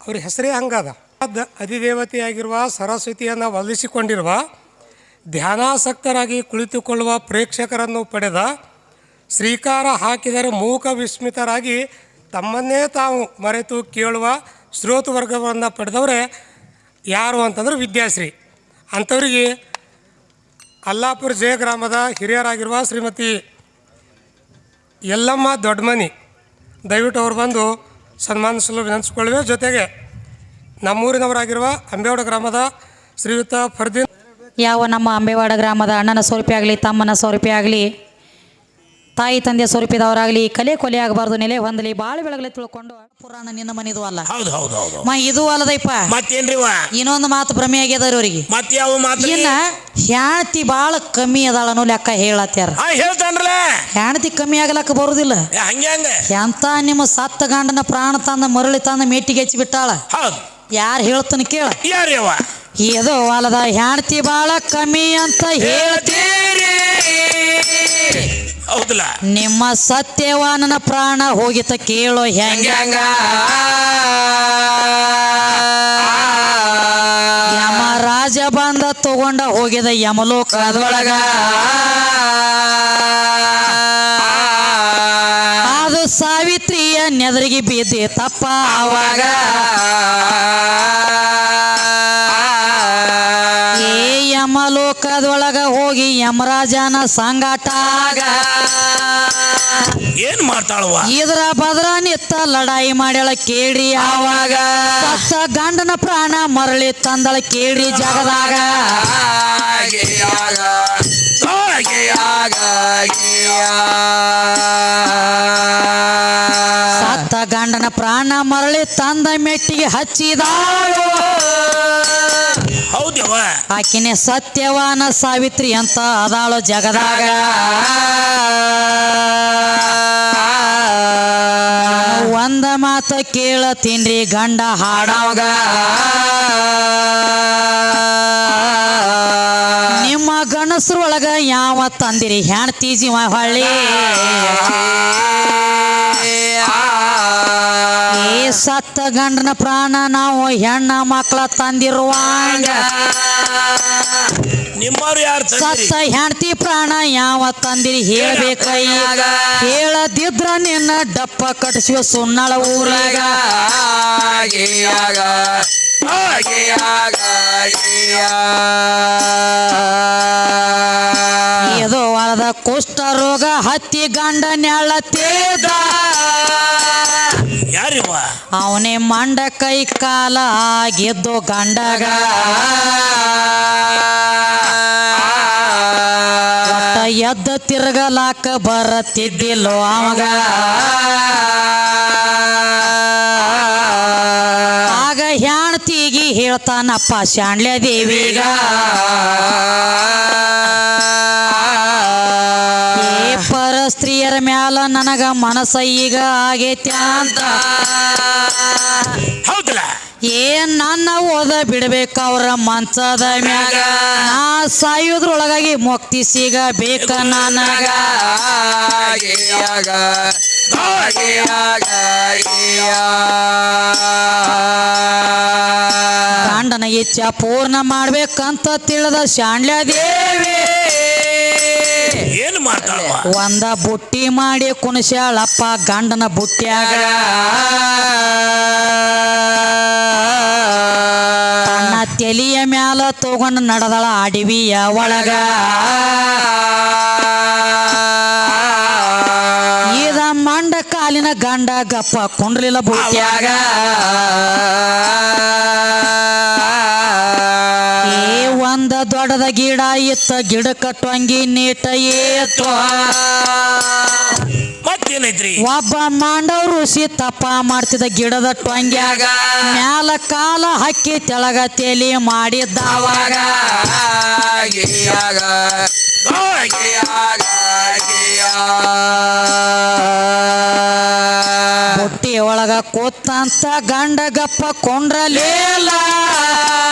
ಅವ್ರ ಹೆಸರೇ ಹಂಗದ. ಅಧಿದೇವತೆಯಾಗಿರುವ ಸರಸ್ವತಿಯನ್ನು ಒಲಿಸಿಕೊಂಡಿರುವ ಧ್ಯಾನಾಸಕ್ತರಾಗಿ ಕುಳಿತುಕೊಳ್ಳುವ ಪ್ರೇಕ್ಷಕರನ್ನು ಪಡೆದ ಶ್ರೀಕಾರ ಹಾಕಿದರೆ ಮೂಕ ವಿಸ್ಮಿತರಾಗಿ ತಮ್ಮನ್ನೇ ತಾವು ಮರೆತು ಕೇಳುವ ಶ್ರೋತೃ ವರ್ಗವನ್ನು ಪಡೆದವರೇ ಯಾರು ಅಂತಂದ್ರೆ ವಿದ್ಯಾಶ್ರೀ. ಅಂಥವರಿಗೆ ಅಲ್ಲಾಪುರ ಜಯ ಗ್ರಾಮದ ಹಿರಿಯರಾಗಿರುವ ಶ್ರೀಮತಿ ಯಲ್ಲಮ್ಮ ದೊಡ್ಡಮನಿ ದಯವಿಟ್ಟು ಅವ್ರು ಬಂದು ಸನ್ಮಾನಿಸಲು ವಿನಂತಿಸಿಕೊಳ್ಳುವೆ. ಜೊತೆಗೆ ನಮ್ಮೂರಿನವರಾಗಿರುವ ಅಂಬೇವಾಡ ಗ್ರಾಮದ ಶ್ರೀಯುತ ಫರ್ದೀನ್, ಯಾವ ನಮ್ಮ ಅಂಬೇವಾಡ ಗ್ರಾಮದ ಅಣ್ಣನ ಸ್ವರೂಪಿ ಆಗಲಿ, ತಮ್ಮನ ಸ್ವರೂಪಿ ಆಗಲಿ, ತಾಯಿ ತಂದೆ ಸ್ವರೂಪಿದವರಾಗಲಿ ಕಲೆ ಕೊಲೆ ಆಗಬಾರ್ದು, ನೆಲೆ ಹೊಂದಲಿ, ಬಾಳು ಬೆಳಗಲಿ ತಿಳ್ಕೊಂಡು ಪುರಾಣ ನಿನ್ನ ಮನಿದು ಅಲ್ಲ. ಹೌದು ಹೌದು ಹೌದು. ಇದು ಅಲ್ಲದೈಪ ಮತ್ತೇನ್ರಿ ಇನ್ನೊಂದು ಮಾತು ಭ್ರಮೆ ಆಗ್ಯದವ್ರಿ ಅವ್ರಿಗೆ. ಮತ್ ಯಾವ ಮಾತು? ಇನ್ನ ಹೆಣ್ತಿ ಬಾಳ ಕಮ್ಮಿ ಅದಾಳ ಅನ್ನೋ ಲೆಕ್ಕ ಹೇಳತ್ಯಾರ. ಹೇಳ್ತಾನ್ರಲ್ಲ, ಹೆಣ್ತಿ ಕಮ್ಮಿ ಆಗ್ಲಕ್ಕ ಬರುದಿಲ್ಲ. ಹಂಗೆ ಎಂತ ನಿಮ್ಮ ಸತ್ತ ಗಂಡನ ಪ್ರಾಣ ತಂದ ಮರಳಿ ತಂದ ಮೆಟ್ಟಿಗೆ ಹಚ್ಚಿ ಬಿಟ್ಟಾಳ. ಹೌದು. ಯಾರು ಹೇಳ್ತಾನ ಕೇಳ. ಯಾರ್ಯವ? ಇದು ಅಲ್ಲದ ಹೆಣ್ತಿ ಬಾಳ ಕಮ್ಮಿ ಅಂತ ಹೇಳ್ತೀರಿ. ಹೌದಲ್ಲ, ನಿಮ್ಮ ಸತ್ಯವಾನನ ಪ್ರಾಣ ಹೋಗಿತ ಕೇಳೋ ಹೆಂಗ. ಯಮರಾಜ ಬಂದ ತಗೊಂಡ ಹೋಗಿದ ಯಮಲೋಕದೊಳಗ. ಅದು ಸಾವಿತ್ರಿಯ ನೆದರಿಗೆ ಬಿದ್ದಿ ತಪ್ಪ ಅವಾಗ. ಯಮಲೋಕದೊಳಗ ಹೋಗಿ ಯಮರಾಜನ ಸಂಗಾಟಾಗ ಏನ್ ಮಾಡ್ತಾಳವ? ಇದ್ರ ಬದ್ರ ನಿತ್ತ ಲಡಾಯಿ ಮಾಡ್ಯಾಳ ಕೇಳ್ರಿ ಆವಾಗ. ಸತ್ತ ಗಂಡನ ಪ್ರಾಣ ಮರಳಿ ತಂದಳ ಕೇಳ್ರಿ ಜಗದಾಗ. ಸತ್ತ ಗಂಡನ ಪ್ರಾಣ ಮರಳಿ ತಂದ ಮೆಟ್ಟಿಗೆ ಹಚ್ಚಿದಾಳು. ಹೌದವ, ಆಕಿನೇ ಸತ್ಯವಾನ ಸಾವಿತ್ರಿ ಅಂತ ಅದಾಳು ಜಗದಾಗ. ಒಂದ ಮಾತ ಕೇಳತೀನ್ರಿ ಗಂಡ ಹಾಡವಾಗ. ನಿಮ್ಮ ಗಣಸ್ರೊಳಗ ಯಾವ ತಂದಿರಿ ಹೆಣ್ತಿ ಜೀವ ಹೊಳ್ಳಿ. ಸತ್ತ ಗಂಡನ ಪ್ರಾಣ ನಾವು ಹೆಣ್ಣ ಮಕ್ಕಳ ತಂದಿರುವಾಗ. ನಿಮ್ಮವ್ರು ಯಾರು? ಸತ್ತ ಹೆಣ್ತಿ ಪ್ರಾಣ ಯಾವ ತಂದಿರಿ ಹೇಳ್ಬೇಕ ಈಗ. ಹೇಳದಿದ್ರ ನಿನ್ನ ಡಪ್ಪ ಕಟ್ಟಿಸುವ ಸುನ್ನಳ ಊರಾಗ. ಇದು ಹೊರದ ಕುಷ್ಠ ರೋಗ ಹತ್ತಿ ಗಂಡ ನೆಳತೇದ. ಯಾರಿವ? ಅವನೇ ಮಂಡ ಕೈ ಕಾಲ ಆಗಿದ್ದು ಗಂಡಗ. ಎದ್ದ ತಿರ್ಗಲಾಕ ಬರತ್ತಿದ್ದಿಲ್ಲೋ ಅವಾಗ. ಆಗ ಹೆಣ್ತಿಗಿ ಹೇಳ್ತಾನಪ್ಪ ಶಾಣ್ಯ ದೇವಿಗ. ಪರ ಸ್ತ್ರೀಯರ ಮ್ಯಾಲ ನನಗ ಮನಸ್ಸ ಈಗ ಆಗೈತಿ ಅಂತ. ಹೌದಲ್ಲ, ಏನ್ ನನ್ನ ಓದ ಬಿಡ್ಬೇಕ ಅವ್ರ ಮಂಚದ ಮ್ಯಾಗ. ನಾ ಸಾಯೋದ್ರೊಳಗಾಗಿ ಮುಕ್ತಿ ಸಿಗಬೇಕ ನನಗ. ಗಂಡನ ಇಚ್ಛ ಪೂರ್ಣ ಮಾಡ್ಬೇಕಂತ ತಿಳಿದ ಶಾಣ್ಯ ದೇವಿ ಏನ್ ಮಾಡ್ತಾಳ? ಒಂದ ಬುಟ್ಟಿ ಮಾಡಿ ಕುಣಸ್ಯಾಳಪ್ಪ ಗಂಡನ ಬುಟ್ಟ್ಯಾಗ. ತನ್ನ ತೆಲಿಯ ಮ್ಯಾಲ ತಗೊಂಡು ನಡೆದಳ ಅಡವಿಯ ಒಳಗ. ಇದ ಮಂಡ ಕಾಲಿನ ಗಂಡ ಗಪ್ಪ ಕುಂಡ್ಲಿಲ್ಲ ಬುಟ್ಟ್ಯಾಗ. ಒಂದ ದೊಡ್ಡದ ಗಿಡ ಇತ್ತ ಗಿಡ ಕಟ್ಟುವಂಗಿ ನೀಟ ಏತು. ಮತ್ತೇನೈತ್ರಿ? ಒಬ್ಬ ಮಾಂಡವ ಋಷಿ ತಪ್ಪ ಮಾಡ್ತಿದ್ದ ಗಿಡದ ಟೊಂಗ್ಯಾಗ. ಮ್ಯಾಲ ಕಾಲ ಹಕ್ಕಿ ತೆಳಗ ತೇಲಿ ಮಾಡಿದ್ದವಾಗ. ಬುಟ್ಟಿ ಒಳಗ ಕೂತಂತ ಗಂಡ ಗಪ್ಪ ಕೊಂಡ್ರಲೇಲ.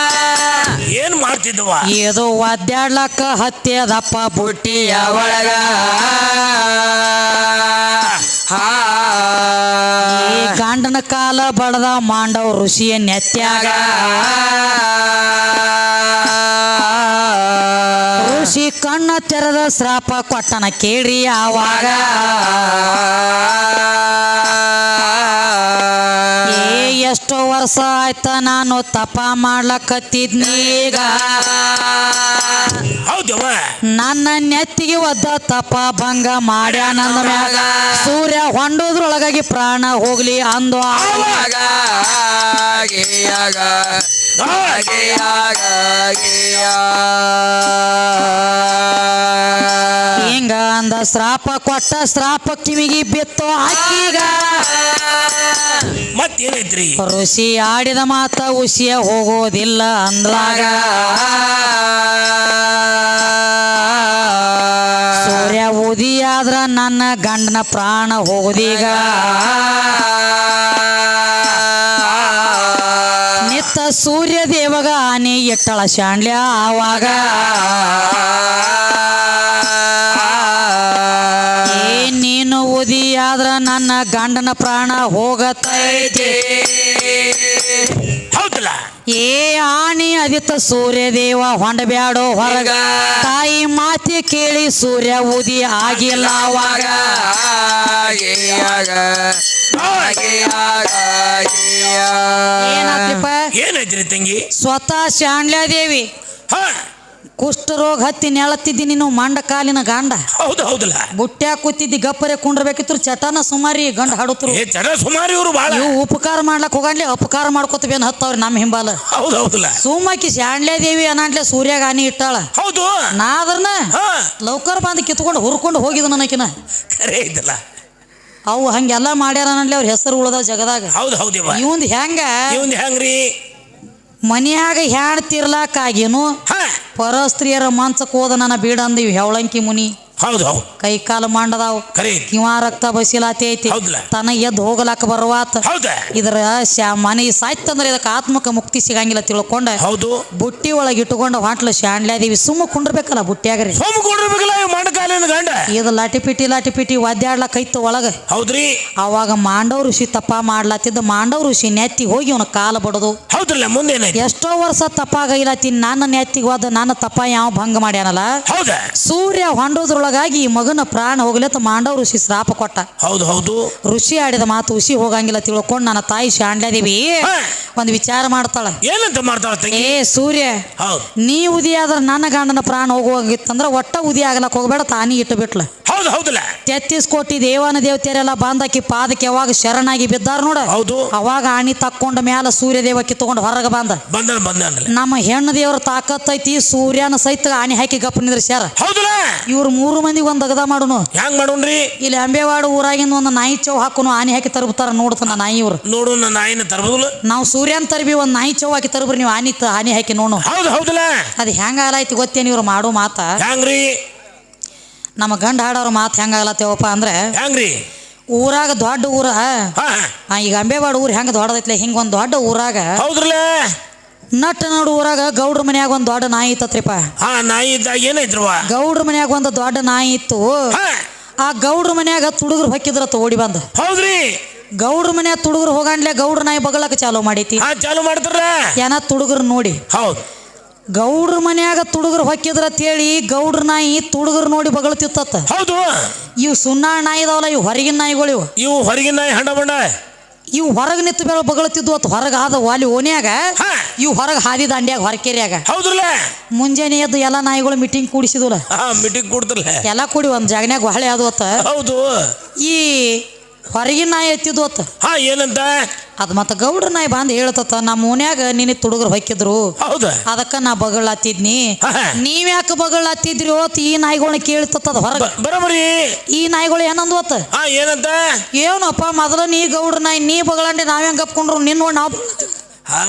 ಏನ್ ಮಾಡ್ತಿದ್ವ? ಇದು ಒದ್ದಾಡ್ಲಕ್ಕ ಹತ್ಯದಪ್ಪ ಬುಟ್ಟಿಯ ಒಳಗ. ಈ ಗಂಡನ ಕಾಲ ಬಡದ ಮಾಂಡವ ಋಷಿಯ ನೆತ್ಯಾಗ ಋಷಿ ಕಣ್ಣ ತೆರೆದ ಶ್ರಾಪ ಕೊಟ್ಟನ ಕೇಳಿ ಆವಾಗ ಎಷ್ಟೋ ವರ್ಷ ಆಯ್ತ ನಾನು ತಪ ಮಾಡ್ಲಕತ್ತಿದ್ನೀಗ ಹೌದವ ನನ್ನ ನೆತ್ತಿಗೆ ಒದ್ದ ತಪ ಭಂಗ ಮಾಡ್ಯ ನನ್ನ ಮ್ಯಾಗ ಸೂರ್ಯ ಹೊಂಡೋದ್ರೊಳಗಾಗಿ ಪ್ರಾಣ ಹೋಗ್ಲಿ ಅಂದು ಆವಾಗ ಹಿಂಗ ಅಂದ ಶ್ರಾಪ ಕೊಟ್ಟ ಶ್ರಾಪ ಕಿವಿಗೆ ಬಿತ್ತು ಅಕ್ಕಿಗ ಮತ್ತೇನೈತ್ರಿ ಋಷಿ ಆಡಿದ ಮಾತ ಉಸಿಯ ಹೋಗೋದಿಲ್ಲ ಅಂದ್ಲಾಗ ಸೂರ್ಯ ಉದಿಯಾದ್ರ ನನ್ನ ಗಂಡನ ಪ್ರಾಣ ಹೋಗೋದೀಗ ನಿತ್ತ ಸೂರ್ಯ ದೇವಗ ಆನೆ ಇಟ್ಟಳ ಶಾಂಡ್ಯ ಆವಾಗ ನೀನು ಉದಿಯಾದ್ರ ನನ್ನ ಗಂಡನ ಪ್ರಾಣ ಹೋಗತೈತಿ ಹೌದಲ್ಲ ಏ ಆನಿ ಅದಿತ್ತ ಸೂರ್ಯ ದೇವ ಹೊಂಡಬ್ಯಾಡೋ ಹೊರಗ ತಾಯಿ ಮಾತಿ ಕೇಳಿ ಸೂರ್ಯ ಉದಿ ಆಗಿಲ್ಲ ಅವಾಗ ಏನಾತ್ರಿಪ್ಪ ಏನೈತ್ರಿ ತಂಗಿ ಸ್ವತಃ ಶಾಂಡ್ಯಾದೇವಿ ಹಾ ಕುಷ್ಠರೋಗ ಹತ್ತಿ ನೆಳತ್ತಿದ್ದಿ ನೀನು ಮಂಡ ಕಾಲಿನ ಗಂಡ ಹೌದು ಹೌದಲ್ಲ ಬುಟ್ಟ್ಯಾಗ ಕೂತಿದ್ದಿ ಗಪ್ಪರೆ ಕುಂಡ್ರಬೇಕಿತ್ತು ಚಟನ ಸುಮಾರಿ ಗಂಡ ಹಾಡುತ್ತರು ಏ ಚಡ ಸುಮಾರು ಇವ್ರು ಬಾಳ ಇವು ಉಪಕಾರ ಮಾಡ್ಲಕ್ ಹೋಗಂಡ್ಲಿ ಅಪಕಾರ ಮಾಡ್ಕೋತ ಬೇನ್ ಹತ್ತವ್ರಿ ನಮ್ಮ ಹಿಂಬಾಲ ಹೌದು ಹೌದಲ್ಲ ಸುಮ್ಮಕಿ ಶಾಂಡ್ಲೆ ದೇವಿ ಅನಾಂಟ್ಲೆ ಸೂರ್ಯಾಗ ಆನಿ ಇಟ್ಟಾಳ ಹೌದು ನಾ ಅದ್ರನ್ನ ಹಾ ಲೌಕರ್ ಬಂದು ಕಿತ್ಕೊಂಡು ಹುರ್ಕೊಂಡು ಹೋಗಿದ ನನಕಿನ ಖರೆ ಐತಲ್ಲ ಅವು ಹಂಗೆಲ್ಲ ಮಾಡ್ಯಾರ ಅನ್ಲಿ ಅವ್ರ ಹೆಸರು ಉಳ್ದಾವ ಜಗದಾಗ ಹೌದು ಹೌದಿವ ಇವಂದ್ ಹೆಂಗ ಇವಂದ್ ಹೆಂಗ್ರಿ ಮನ್ಯಾಗ ಹ್ಯಾಣ್ ತೀರ್ಲಾಕಾಗೇನು ಹಾ ಪರಸ್ತ್ರೀಯರ ಮಂಚಕ್ ಹೋದ ನನ್ನ ಬೀಡ ಅಂದಿವ್ ಹೆವಳಂಕಿ ಮುನಿ ಹೌದು ಹೌದು ಕೈ ಕಾಲು ಮಾಡದಾವ್ ಖರೆ ಕಿವಾ ರಕ್ತ ಬಸಿಲಾತಿ ಐತಿ ಹೌದಲ್ಲ ತನ ಎದ್ದು ಹೋಗಲಾಕ ಬರುವಾತ ಹೌದ ಇದ್ರ ಮನೆ ಸಾಯ್ತಂದ್ರೆ ಇದಕ್ಕೆ ಆತ್ಮಕ ಮುಕ್ತಿ ಸಿಗಂಗಿಲ್ಲ ತಿಳ್ಕೊಂಡ ಹೌದು ಬುಟ್ಟಿ ಒಳಗೆ ಇಟ್ಟುಕೊಂಡು ಹೊಂಟ್ಲ ಶಾಂಡ್ಲಾದೇವಿ ಸುಮ್ಮ ಕುಂಡ್ರಬೇಕಲ್ಲ ಬುಟ್ಟಿಯಾಗ್ರಿ ಸೋಮ ಕೊಡ್ರಬೇಕಲ್ಲ ಮಂಡಕಾಲಿನ ಗಂಡ ಇದು ಲಾಟಿ ಪಿಟಿ ಒದ್ದಾಡ್ಲಕೈತು ಒಳಗ ಹೌದ್ರಿ ಅವಾಗ ಮಾಂಡವ ಋಷಿ ತಪ ಮಾಡ್ಲತ್ತಿದ್ದ ಮಾಂಡವ ಋಷಿ ನೆತ್ತಿ ಹೋಗಿ ಅವನ ಕಾಲ ಬಡದು ಹೌದಲ್ಲ ಮುಂದೇನೈತಿ ಎಷ್ಟೋ ವರ್ಷ ತಪ್ಪಾಗೈಲತ್ತಿ ನನ್ನ ನೆತ್ತಿಗೆ ಹೋದ ನನ್ನ ತಪ ಯಾವ ಭಂಗ ಮಾಡ್ಯಾನಲ್ಲ ಹೌದ ಸೂರ್ಯ ಹೊಂಡೋದ್ರೊಳಗಾಗಿ ಈ ಮಗನ ಪ್ರಾಣ ಹೋಗ್ಲತ್ತ ಮಾಂಡವ ಋಷಿ ಶ್ರಾಪ ಕೊಟ್ಟ ಹೌದು ಹೌದು ಋಷಿ ಆಡಿದ ಮಾತು ಉಸಿ ಹೋಗಂಗಿಲ್ಲ ತಿಳ್ಕೊಂಡು ನನ್ನ ತಾಯಿ ಶಾಂಡ್ಲಾದೇವಿ ಒಂದು ವಿಚಾರ ಮಾಡ್ತಾಳ ಏನಂತ ಮಾಡ್ತಾಳ ತಂಗಿ ಏ ಸೂರ್ಯ ಹೌದು ನೀ ಉದಿ ಆದ್ರ ನನ್ನ ಗಂಡನ ಪ್ರಾಣ ಹೋಗುವಾಗಿತ್ತಂದ್ರ ಒಟ್ಟ ಉದಿ ಆಗ್ಲಕ್ ಹೋಗ್ಬೇಡ ತಾನಿ ಇಟ್ಟು ಬಿಟ್ಲ ಹೌದು ಹೌದಲ್ಲ 33 ಕೋಟಿ ದೇವಾನ ದೇವತೆಯರೆಲ್ಲ ಬಾಂಧಕಿ ಪಾದಕ್ಕೆ ಯಾವಾಗ ಶರಣಾಗಿ ಬಿದ್ದಾರ ನೋಡ ಹೌದು ಅವಾಗ ಆಣಿ ತಕ್ಕೊಂಡ ಮ್ಯಾಲ ಸೂರ್ಯ ದೇವ ಕಿತ್ಕೊಂಡು ಹೊರಗೆ ಬಂದನಲ್ಲ ನಮ್ಮ ಹೆಣ್ಣು ದೇವ್ರ ತಾಕತ್ತೈತಿ ಸೂರ್ಯನ ಸಹಿತ ಆಣಿ ಹಾಕಿ ಗಪ್ಪ ನಿಂದ್ರಸ್ಯಾರ ಹೌದಲ್ಲ ಇವ್ರು 3 ಮಂದಿಗೆ ಒಂದ್ ಅಗದ ಮಾಡುನು ಹ್ಯಾಂಗ್ ಮಾಡೋಣ್ರಿ ಇಲ್ಲಿ ಅಂಬೇವಾಡ ಊರಾಗಿಂದ ಒಂದು ನಾಯಿ ಚೌ ಹಾಕುನು ಆನಿ ಹಾಕಿ ತರ್ಬತಾರ ನೋಡ್ತಾನ ನಾಯಿ ಇವ್ರು ನೋಡು ನನ್ನ ನಾಯಿನ ತರಬುದಿಲ್ಲ ನಾವು ಸೂರ್ಯನ್ ತರ್ಬಿ ಒಂದ್ ನಾಯಿ ಚೌ ಹಾಕಿ ತರ್ಬ್ರಿ ನೀವು ಆನಿ ಹಾಕಿ ನೋಡು ಹೌದು ಹೌದಲ್ಲ ಅದು ಹೆಂಗ ಆಲಾಯ್ತು ಗೊತ್ತೇನು ಇವ್ರು ಮಾಡೋ ಮಾತ ಹ್ಯಾಂಗ್ರಿ ನಮ್ಮ ಗಂಡ ಹಾಡೋರ ಮಾತು ಹೆಂಗಾಗಲತ್ತೇವಪ್ಪ ಅಂದ್ರೆ ಹ್ಯಾಂಗ್ರಿ ಊರಾಗ ದೊಡ್ಡ ಊರ ಹಾ ಈಗ ಅಂಬೇವಾಡ ಊರು ಹೆಂಗ ದೊಡ್ಡದೈತ್ಲೆ ಹಿಂಗ ಒಂದ್ ದೊಡ್ಡ ಊರಾಗ ಹೌದ್ರಲ್ಲ ನಟ್ ನೋಡು ಊರಾಗ ಗೌಡ್ರ ಮನ್ಯಾಗ ಒಂದ್ ದೊಡ್ಡ ನಾಯಿ ಇತ್ತತ್ರಿಪ್ಪ ಹಾ ನಾಯಿ ಇದ್ದಾಗ ಏನೈತ್ರವ ಗೌಡ್ರ ಮನ್ಯಾಗ ಒಂದು ದೊಡ್ಡ ನಾಯಿ ಇತ್ತು ಹಾ ಆ ಗೌಡ್ರ ಮನ್ಯಾಗ ತುಡುಗರು ಹೊಕ್ಕಿದ್ರತ್ತ ಓಡಿ ಬಂದ ಹೌದ್ರಿ ಗೌಡ್ರ ಮನ್ಯಾಗ ತುಡುಗರು ಹೋಗಂಡ್ಲೆ ಗೌಡ್ರ ನಾಯಿ ಬಗಳಕ ಚಾಲೂ ಮಾಡೈತಿ ಹಾ ಚಾಲು ಮಾಡ್ತಾರ ಏನ ತುಡುಗರು ನೋಡಿ ಹೌದು ಗೌಡ್ರ ಮನ್ಯಾಗ ತುಡುಗರು ಹೊಕ್ಕಿದ್ರ ಅಂತೇಳಿ ಗೌಡ್ರ ನಾಯಿ ತುಡುಗರು ನೋಡಿ ಬಗಳತಿತ್ತ ಹೌದು ಇವು ಸುನ್ನಾಳ ನಾಯಿ ಇದಾವಲ್ಲ ಇವು ಹೊರಗಿನ ನಾಯಿಗಳು ಇವು ಹೊರಗಿನ ನಾಯಿ ಹಂಡ ಬಂಡ ಇವು ಹೊರಗೆ ನಿಂತು ಬೇಡ ಬಗಳತಿದ್ವು ಅತ್ ಹೊರಗೆ ಆದ ವಾಲಿ ಓನ್ಯಾಗ ಹಾ ಇವು ಹೊರಗೆ ಹಾದಿ ದಾಂಡ್ಯಾಗ ಹೊರಕೇರಿಯಾಗ ಹೌದ್ರಲ್ಲ ಮುಂಜಾನೆ ಎದ್ದು ಎಲ್ಲ ನಾಯಿಗಳು ಮೀಟಿಂಗ್ ಕೂಡಿಸಿದ್ವಲ್ಲ ಹಾ ಮೀಟಿಂಗ್ ಕೊಡ್ತಾರಲ್ಲ ಎಲ್ಲ ಕೂಡಿ ಒಂದ್ ಜಾಗನ್ಯಾಗ ಹೊಳೆ ಅದು ಅತ್ತ ಹೌದು ಈ ಹೊರಗಿನ ನಾಯಿ ಎತ್ತಿದ್ವು ಅತ್ತ ಹಾ ಏನಂತ ಅದ್ ಮತ್ತ ಗೌಡ್ರ ನಾಯಿ ಬಂದ್ ಹೇಳ್ತತ್ತ ನಮ್ಮ ಓನ್ಯಾಗ ನಿನ್ನ ತುಡುಗರು ಹೊಕ್ಕಿದ್ರು ಹೌದ ಅದಕ್ಕ ನಾ ಬಗಳತ್ತಿದ್ನಿ ಹಾ. ನೀವ್ಯಾಕ ಬಗಳತ್ತಿದ್ರಿ ಓತ್ ಈ ನಾಯಿಗಳನ್ನ ಕೇಳ್ತದ ಹೊರಗ ಬರೋಬರಿ ಈ ನಾಯಿಗಳು ಏನಂದ್ವತ್ತ ಹಾ ಏನಂತ ಏನಪ್ಪ ಮೊದಲು ನೀ ಗೌಡ್ರ ನಾಯಿ ನೀ ಬಗಳಂಡೆ ನಾವ್ಯಾಂಗ ಗಪ್ಕೊಂಡ್ರು ನಿನ್ ನೋಡಿ ನಾವು ಹಾ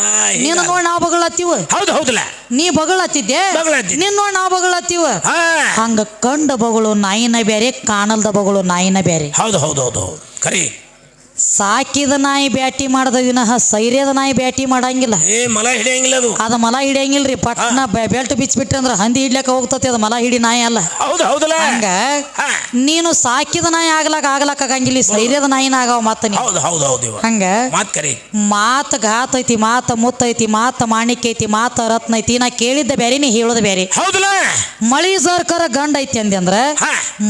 ನೀನು ನೋಡಿ ನಾವು ಬಗಳತ್ತೀವ ಹೌದು ಹೌದಲ್ಲ ನೀ ಬಗಳತ್ತಿದ್ದೆ ಬಗಳತ್ತಿದ್ದೆ. ನಿನ್ ನೋಡಿ ನಾವು ಬಗಳತ್ತೀವ ಹಾ ಹಂಗ ಕಂಡ ಬಗಳು ನಾಯಿನ ಬೇರೆ ಕಾಣಲ್ದ ಬಗಳು ನಾಯಿನ ಬೇರೆ ಹೌದು ಹೌದು ಹೌದು ಹೌದು ಖರಿ ಸಾಕಿದ ನಾಯಿ ಬ್ಯಾಟಿ ಮಾಡದ ವಿನಃ ಸೈರ್ಯದ ನಾಯಿ ಬ್ಯಾಟಿ ಮಾಡಂಗಿಲ್ಲ. ಮಲ ಹಿಡಿಯಂಗಿಲ್ಲ ಅದು. ಅದ ಮಲ ಹಿಡಿಯಂಗಿಲ್ರಿ. ಪಟ್ನ ಬೆಲ್ಟ್ ಬಿಚ್ಚಿಬಿಟ್ರಿ ಅಂದ್ರ ಹಂದಿ ಹಿಡ್ಲಕ್ಕ ಹೋಗ್ತತಿ. ಅದ ಮಲ ಹಿಡಿ ನಾಯಿ ಅಲ್ಲ. ಹೌದಲ್ಲ. ಹಂಗ ನೀನು ಸಾಕಿದ ನಾಯಿ ಆಗ್ಲಕ್ಕ ಆಗಂಗಿಲ್ಲ. ಸೈರ್ಯದ ನಾಯಿನ ಆಗವ ಮಾತ ನೀ. ಹಂಗ ಮಾತ ಘಾತ ಐತಿ, ಮಾತ ಮುತ್ತ ಐತಿ, ಮಾತ ಮಾಣಿಕ್ಯ ಐತಿ, ಮಾತ ರತ್ನ ಐತಿ. ನಾ ಕೇಳಿದ್ದ ಬ್ಯಾರೆ, ನೀ ಹೇಳೋದ ಬ್ಯಾರೆ. ಮಳಿ ಸರ್ಕಾರ ಗಂಡ ಐತಿ ಅಂದೆ ಅಂದ್ರ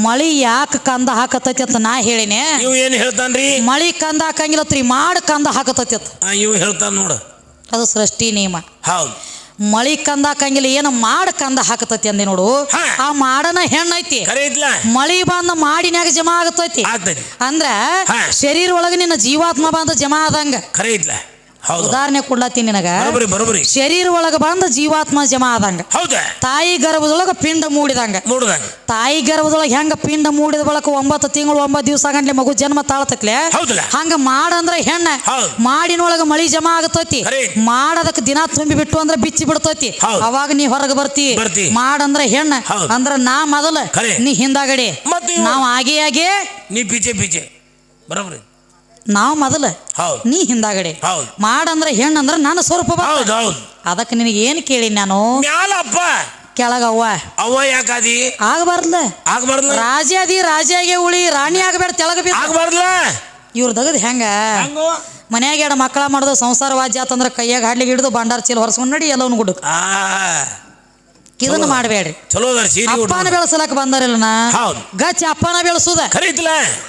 ಮಳಿ ಯಾಕ ಕಂದ ಹಾಕತೈತಿ ಅಂತ ನಾ ಹೇಳಿನೇ. ಏನ್ ಹೇಳ್ತಾನ್ರಿ? ಮಳಿ ಕಂದ ಹಾಕಂಗಿಲ್ಲತ್ರಿ, ಮಾಡ ಕಂದ ಹಾಕತೈತಿ. ಇವ್ ಹೇಳ್ತಾನ ನೋಡ, ಅದು ಸೃಷ್ಟಿ ನಿಯಮ. ಹೌದು. ಮಳಿ ಕಂದ ಹಾಕಂಗಿಲ್ಲ, ಏನು ಮಾಡ ಕಂದ ಹಾಕತೈತಿ ಅಂದೆ ನೋಡು. ಆ ಮಾಡನ ಹೆಣ್ಣೈತಿ. ಮಳಿ ಬಂದ ಮಾಡಿನ್ಯಾಗ ಜಮಾ ಆಗತೈತಿ. ಅಂದ್ರ ಶರೀರ ಒಳಗ ನಿನ್ನ ಜೀವಾತ್ಮ ಬಂದ ಜಮಾ ಆದಂಗ. ಉದಾಹರಣೆ ಕೊಡ್ಲತ್ತೀನಿ ನಿನಗ. ಶರೀರ ಒಳಗ ಬಂದ ಜೀವಾತ್ಮ ಜಮಾ ಆದಂಗ. ತಾಯಿ ಗರ್ಭದೊಳಗ ಪಿಂಡ ಮೂಡಿದಂಗ. ತಾಯಿ ಗರ್ಭದೊಳಗ ಹೆಂಗ ಪಿಂಡ ಮೂಡಿದ ಬಳಕ 9 ತಿಂಗಳು 9 ದಿವಸ ಗಂಟ್ಲೆ ಮಗು ಜನ್ಮ ತಾಳತಕ್ಲೆ, ಹಂಗ ಮಾಡಂದ್ರ ಹೆಣ್ಣ. ಮಾಡಿನೊಳಗ ಮಳಿ ಜಮಾ ಆಗತೈತಿ. ಮಾಡದಕ್ಕೆ ದಿನ ತುಂಬಿ ಬಿಟ್ಟು ಅಂದ್ರ ಬಿಚ್ಚಿ ಬಿಡ್ತೈತಿ. ಅವಾಗ ನೀ ಹೊರಗ ಬರ್ತಿ. ಮಾಡಂದ್ರ ಹೆಣ್ಣ ಅಂದ್ರ ನಾ ಮೊದಲ, ನೀ ಹಿಂದಾಗಡೆ. ನಾವ್ ಆಗೇ ನೀ ಪೀಚೆ ಪೀಚೆ. ಬರೋಬ್ರಿ. ನಾವ್ ಮೊದಲ, ನೀ ಹಿಂದಾಗಡೆ. ಮಾಡಂದ್ರ ಹೆಣ್ಣಂದ್ರ ನನ್ನ ಸ್ವರೂಪ. ಅದಕ್ಕೆ ನಿನಗೆ ಏನ್ ಕೇಳಿ ನಾನು, ಕೆಳಗ ಅವ್ವ ಯಾಕಾದಿ ಆಗಬಾರ್ದ. ರಾಜಾದಿ ರಾಜಾಗೆ ಉಳಿ, ರಾಣಿ ಆಗಬೇಡ, ತೆಳಗ ಆಗಬಾರ್ದ. ಇವ್ರ ದಗದ್ ಹೆಂಗ ಮನ್ಯಾಗ 2 ಮಕ್ಕಳ ಮಾಡೋದು ಸಂಸಾರ ವಾಜ್ಯ ಆತಂದ್ರ ಕೈಯಾಗ ಹಾಡ್ಲಿಗೆ ಹಿಡಿದು ಬಂಡಾರ ಚೀಲ ಹೊರಸ್ಕೊಂಡ್ ನಡಿ ಎಲ್ಲವನ್ನ ಗುಡ್ಡಕ್. ಇದನ್ನ ಮಾಡಬೇಡ್ರಿ. ಅಪ್ಪನ ಬೆಳೆಸಲಕ್ ಬಂದಾರಿಲ್ಲ ಗಚ್ಚ ಅಪ್ಪನ ಬೆಳೆಸುದ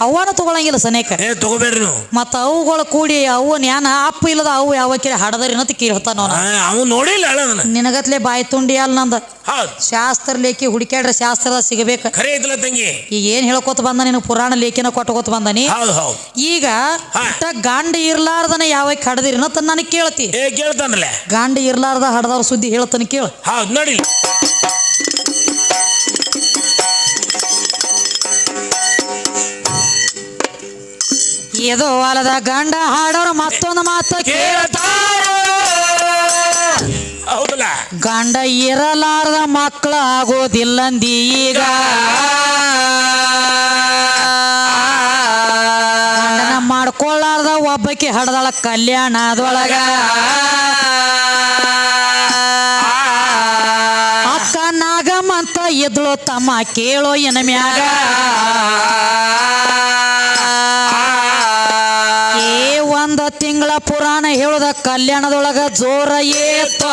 ಅವ್ವನ ತಗೊಳಂಗಿಲ್ಲ ಸನೇಕ. ತಗೋಬೇಡ್ರಿ ನೀವು. ಮತ್ತ ಅವುಗಳು ಕೂಡಿ ಅವನ್ ಯಾನ ಅಪ್ಪ ಇಲ್ಲದ ಅವು ಯಾವ ಕೇಳಿ ಹಡದರಿನ ಕೇಳ್ತಾನ. ನೋಡಿಲ್ಲ ನಿನಗತ್ಲೆ ಬಾಯಿ ತುಂಡಿ ಅಲ್ಲ ನಂದ. ಶಾಸ್ತ್ರ ಲೇಖಿ ಹುಡುಕ್ಯಾಡ್ರೆ ಶಾಸ್ತ್ರದ ಸಿಗಬೇಕ. ಈಗ ಏನ್ ಹೇಳ್ಕೊತ ಬಂದ ನಿನಗೆ ಪುರಾಣ ಲೇಖಿನ ಕೊಟ್ಟಕೋತ ಬಂದನಿ. ಈಗ ಗಂಡ ಇರ್ಲಾರ್ದನ ಯಾವಾಗ ಹಡದಿರಿನ ನನಗೆ ಕೇಳ್ತಿ. ಕೇಳ್ತಾನಲ್ಲ, ಗಂಡ ಇರ್ಲಾರ್ದ ಹಡದವ್ರ ಸುದ್ದಿ ಹೇಳ್ತಾನ ಕೇಳ. ನೋಡಿ, ಇದು ಹೊಲದ ಗಂಡ ಹಾಡೋರು ಮತ್ತೊಂದು ಮಾತು ಕೇಳ್ತಾರ. ಗಂಡ ಇರಲಾರ್ದ ಮಕ್ಕಳ ಆಗೋದಿಲ್ಲಂದಿ ಈಗ. ಗಂಡನ ಮಾಡ್ಕೊಳ್ಳಾರ್ದ ಒಬ್ಬಕ್ಕೆ ಹಡದಳ ಕಲ್ಯಾಣದೊಳಗ. ಅಕ್ಕ ನಾಗಮಂತ ಎದ್ಳು ತಮ್ಮ ಕೇಳೋ ಎನ ಮ್ಯಾಗ. ಒಂದ ತಿಂಗಳ ಪುರಾಣ ಹೇಳುದ ಕಲ್ಯಾಣದೊಳಗ ಜೋರ ಏತ.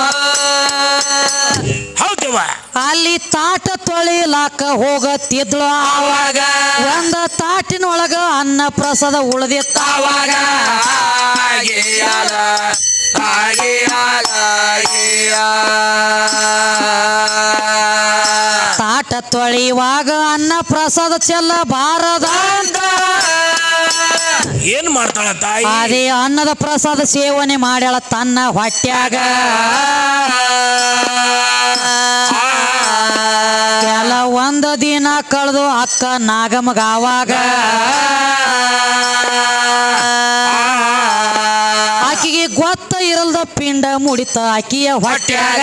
ಅಲ್ಲಿ ತಾಟ ತೊಳಿಲಾಕ ಹೋಗತ್ತಿದ್ಳು ಆವಾಗ. ಒಂದ ತಾಟಿನೊಳಗ ಅನ್ನ ಪ್ರಸಾದ ಉಳ್ದಿತ್ತ ಆವಾಗ. ತಾಟ ತೊಳಿವಾಗ ಅನ್ನ ಪ್ರಸಾದ ಚೆಲ್ಲಬಾರದ ಅಂತ ಏನ್ ಮಾಡ್ತಾಳ ತಾಯಿ? ಅದೇ ಅನ್ನದ ಪ್ರಸಾದ ಸೇವನೆ ಮಾಡ್ಯಾಳ ತನ್ನ ಹೊಟ್ಯಾಗ. ಕೆಲವೊಂದು ದಿನ ಕಳೆದು ಅಕ್ಕ ನಾಗಮಗಾವಾಗ ಆಕಿಗೆ ಗೊತ್ತ ಇರಲ್ದ ಪಿಂಡ ಮುಡಿತ ಆಕಿಯ ಹೊಟ್ಯಾಗ.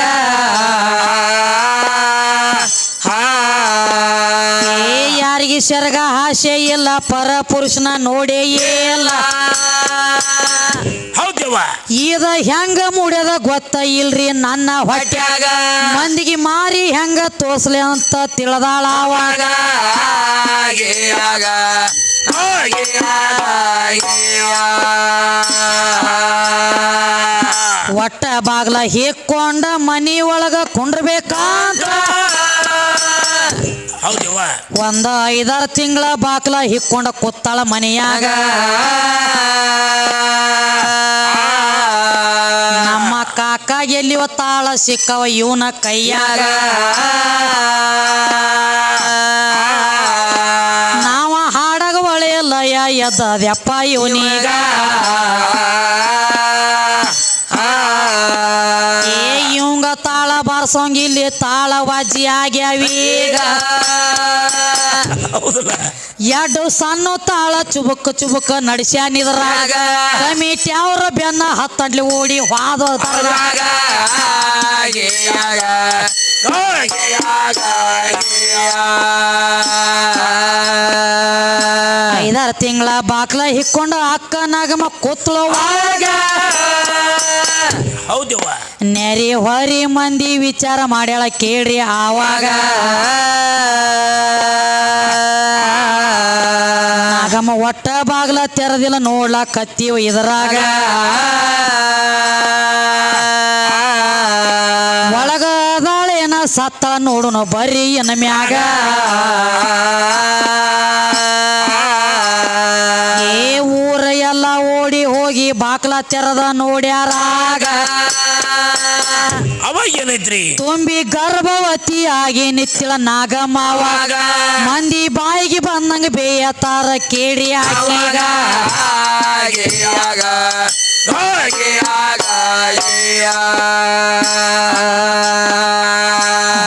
ಯಾರಿಗೆ ಶರ್ಗ ಆಸೆ ಇಲ್ಲ, ಪರ ಪುರುಷನ ನೋಡೇ ಇಲ್ಲ. ಇದ ಹೆಂಗ ಮುಡ್ಯದ ಗೊತ್ತ ಇಲ್ರಿ ನನ್ನ ಹೊಟ್ಯಾಗ. ಮಂದಿಗೆ ಮಾರಿ ಹೆಂಗ ತೋರ್ಸ್ಲಿ ಅಂತ ತಿಳಿದಾಳ ಅವಾಗ. ಒಟ್ಟ ಬಾಗ್ಲ ಹೇಕ್ಕೊಂಡ ಮನಿ ಒಳಗ ಕುಂಡ್ರಬೇಕಂತ ಒಂದ 5-6 ತಿಂಗಳ ಬಾಕ್ಲ ಹಿಕ್ಕೊಂಡ ಕೂತಾಳ ಮನೆಯಾಗ. ನಮ್ಮ ಕಾಕ ಎಲ್ಲಿ ತಾಳ ಸಿಕ್ಕವ ಇವನ ಕೈಯಾಗ. ನಾವ ಹಾಡಗ ಒಳೆ ಲಯ ಎದ್ದದ್ಯಪ್ಪ ಇವನೀಗ. ಇವಂಗ ತಾಳ ಬಾರ್ಸೋಂಗಿಲ್ಲಿ ತಾಳ ವಾಜಿ ಆಗ್ಯಾವೀಗ. 2 ಸಣ್ಣ ತಾಳ ಚುಬುಕ್ ಚುಬುಕ್ ನಡಿಸ್ಯಾನಿದ್ರಾಗ. ಕಮಿಟಿ ಅವ್ರ ಬೆನ್ನ ಹತ್ತಡ್ಲಿ ಓಡಿ ವಾದ 5 ಐದಾರು ತಿಂಗಳ ಬಾಕ್ಲ ಹಿಕ್ಕೊಂಡು ಅಕ್ಕ ನಾಗಮ್ಮ ಕೂತ್ಳುವಾಗ ಹೌದವ್ವ ನೆರಿ ಹೊರಿ ಮಂದಿ ವಿಚಾರ ಮಾಡ್ಯಾಳ ಕೇಳ್ರಿ ಆವಾಗ ನಾಗಮ್ಮ ಒಟ್ಟ ಬಾಗ್ಲ ತೆರದಿಲ್ಲ ನೋಡ್ಲಕತ್ತೀವ ಇದರಾಗ ಒಳಗದಾಳೇನ ಸತ್ತ ನೋಡುನು ಬರ್ರಿ ಎನ್ನ ಮ್ಯಾಗ ಏ ಊರ ಎಲ್ಲ ಓಡಿ ಹೋಗಿ ಬಾಕ್ಲ ತೆರದ ನೋಡ್ಯಾರಾಗ ಅವಾಗ ಏನೈತ್ರಿ ತುಂಬಿ ಗರ್ಭವತಿ ಆಗಿ ನಿತ್ತಿಳ ನಾಗಮ್ಮವಾಗ ಮಂದಿ ಬಾಯಿಗೆ ಬಂದಂಗ ಬೇಯತಾರ ಕೇಳಿ ಆಕೆಗ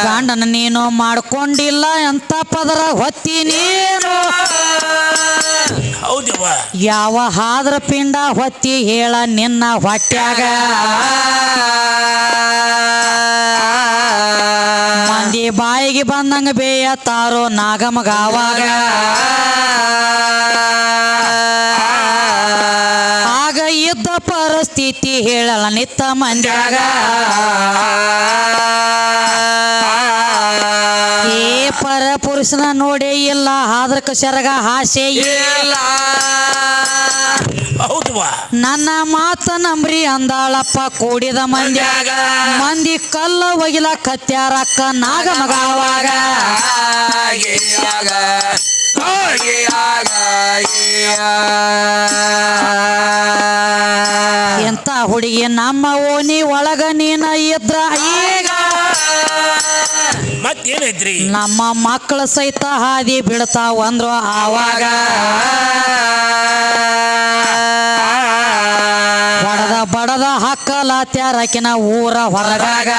ಗಂಡನ ನೀನು ಮಾಡ್ಕೊಂಡಿಲ್ಲ ಅಂತ ಪದರ ಹೊತ್ತಿ ನೀನು ಹೌದವ್ವ ಯಾವ ಹಾದ್ರ ಪಿಂಡ ಹೊತ್ತಿ ಹೇಳ ನಿನ್ನ ಹೊಟ್ಯಾಗ ಮಂದಿ ಬಾಯಿಗೆ ಬಂದಂಗ ಬೇಯತಾರೋ ನಾಗಮಗಾವಾಗ ಆಗ ಇದ್ದ ಪರಿಸ್ಥಿತಿ ಹೇಳಲ್ಲ ನಿತ್ತ ಮಂದ್ಯಾಗ ಏ ಪರ ಪುರುಷನ ನೋಡೇ ಇಲ್ಲ ಆದ್ರಕ ಶರಗ ಹಾಸೆ ಇಲ್ಲ ಹೌದವ್ವ ನನ್ನ ಮಾತ ನಂಬ್ರಿ ಅಂದಾಳಪ್ಪ ಕೂಡಿದ ಮಂದ್ಯಾಗ ಮಂದಿ ಕಲ್ಲ ಒಗಿಲ ಕತ್ಯಾರಕ್ಕ ನಾಗಮಗಾವಾಗ ಎಂತ ಹುಡುಗಿ ನಮ್ಮ ಓಣಿ ಒಳಗ ನೀನ ಇದ್ರ ಈಗ ಮತ್ತೇನೈತ್ರಿ ನಮ್ಮ ಮಕ್ಕಳ ಸಹಿತ ಹಾದಿ ಬಿಡ್ತಾವಂದ್ರು ಆವಾಗ ಬಡದ ಹಕ್ಕಲ ತ್ಯಾರಕಿನ ಊರ ಹೊರಗಾಗ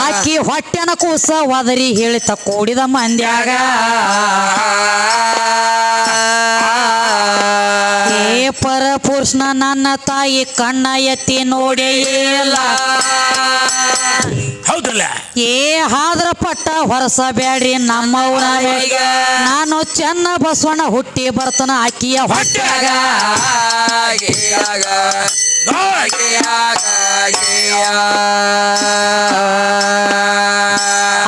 ಆಕಿ ಹೊಟ್ಟೆನ ಕೂಸ ಒದರಿ ಹೇಳಿತ ಕೂಡಿದ ಮಂದ್ಯಾಗ ಏ ಪರ ಪುರುಷನ ನನ್ನ ತಾಯಿ ಕಣ್ಣ ಎತ್ತಿ ನೋಡೇ ಇಲ್ಲ ಹೌದಲ್ಲ ಏ ಹಾದ್ರ ಪಟ್ಟ ಹೊರಸ ಬ್ಯಾಡ್ರಿ ನಮ್ಮವ್ರ ನಾನು ಚೆನ್ನ ಬಸವಣ್ಣ ಹುಟ್ಟಿ ಬರ್ತನ ಆಕಿಯ ಹೊಟ್ಟಾಗ